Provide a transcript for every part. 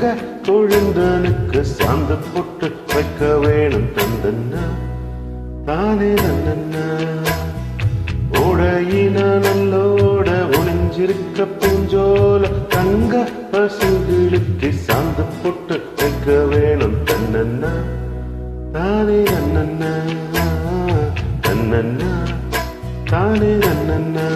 தங்க கொழுந்தனுக்கு சாந்து போட்டு வைக்க வேணும் தந்தன்னா தானே தன்னன்னா ஓடையின நல்லோட ஒளிஞ்சிருக்க பூஞ்சோல தங்க பசுகளுக்கு சாந்து போட்டு வைக்க வேணும் தன்னன்னா தானே தன்னன்னா தன்னன்னா தானே தன்னன்னா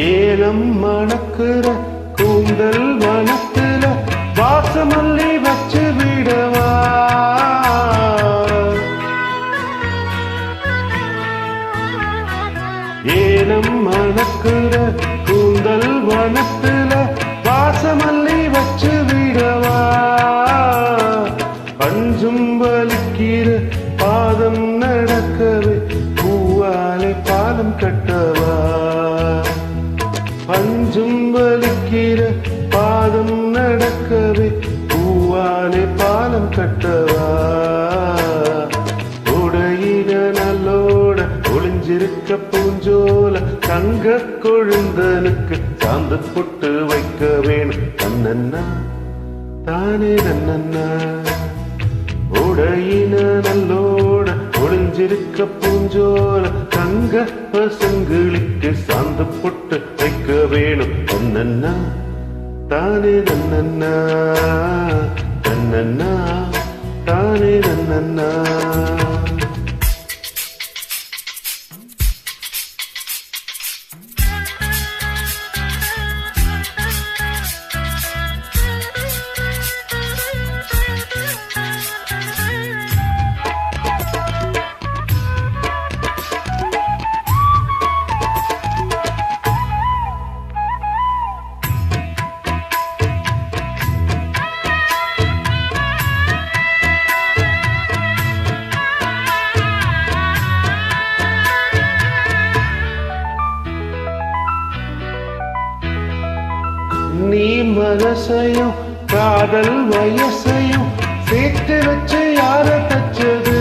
ஏலம் மணக்குற கூந்தல் வனத்துல வாசமல்லி வச்சு விடவா ஏலம் மணக்குற கூந்தல் வனத்துல வாசமல்லி வச்சு விடவா பஞ்சும் வலிக்கிற பாதம் நடக்கவே பூவாலே பாலம் கட்டவா பஞ்சும் வலிக்கிற பாதம் நடக்கவே பூவாலே பாலம் கட்டவா உடையின நல்லோட ஒளிஞ்சிருக்க பூஞ்சோல தங்க கொழுந்தனுக்கு சாந்து பொட்டு வைக்க வேணும் தன்னன்னா தானே தன்னன்னா உடையின நல்லோட ஒளிஞ்சிருக்க பூஞ்சோல தங்க பசங்களுக்கு சாந்து பொட்டு வைக்க வேணும் தன்னன்னா தானே தன்னன்னா தன்னன்னா தானே தன்னன்னா நீ மனசையும் காதல் வயசையும் சேர்த்து வச்சு யார தச்சது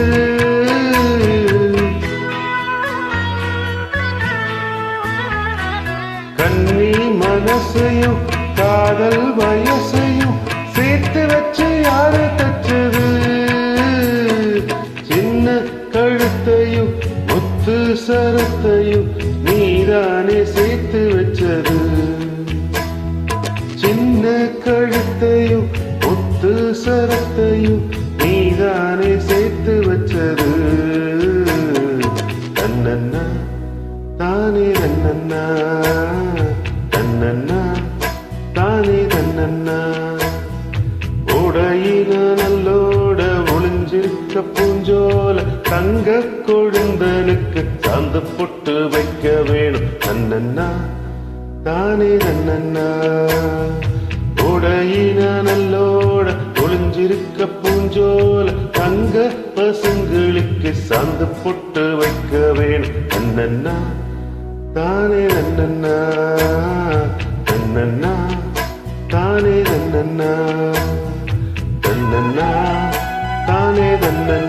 கண்ணி மனசையும் காதல் வயசையும் சேர்த்து வச்சு யார தச்சது சின்ன கழுத்தையும் முத்து சரத்தையும் நீதானே சேர்த்து வச்சது சின்ன கழுத்தையும் முத்து சரத்தையும் நீதானே சேர்த்து வச்சது தன்னன்னா தானே தன்னன்னா தன்னன்னா தானே தன்னன்னா உடையின நல்லோட ஒளிஞ்சிருக்க பூஞ்சோல தங்க கொழுந்தனுக்கு சாந்து பொட்டு வைக்க வேணும் தன்னன்னா தானே தன்னன்னா உடையின நல்லோட ஒளிஞ்சிருக்க பூஞ்சோல தங்க பசங்களுக்கு சாந்து பொட்டு வைக்க வேணும் தன்னன்னா தானே தன்னன்னா தன்னன்னா தானே தன்னன்னா தன்னன்னா தானே தன்னன்னா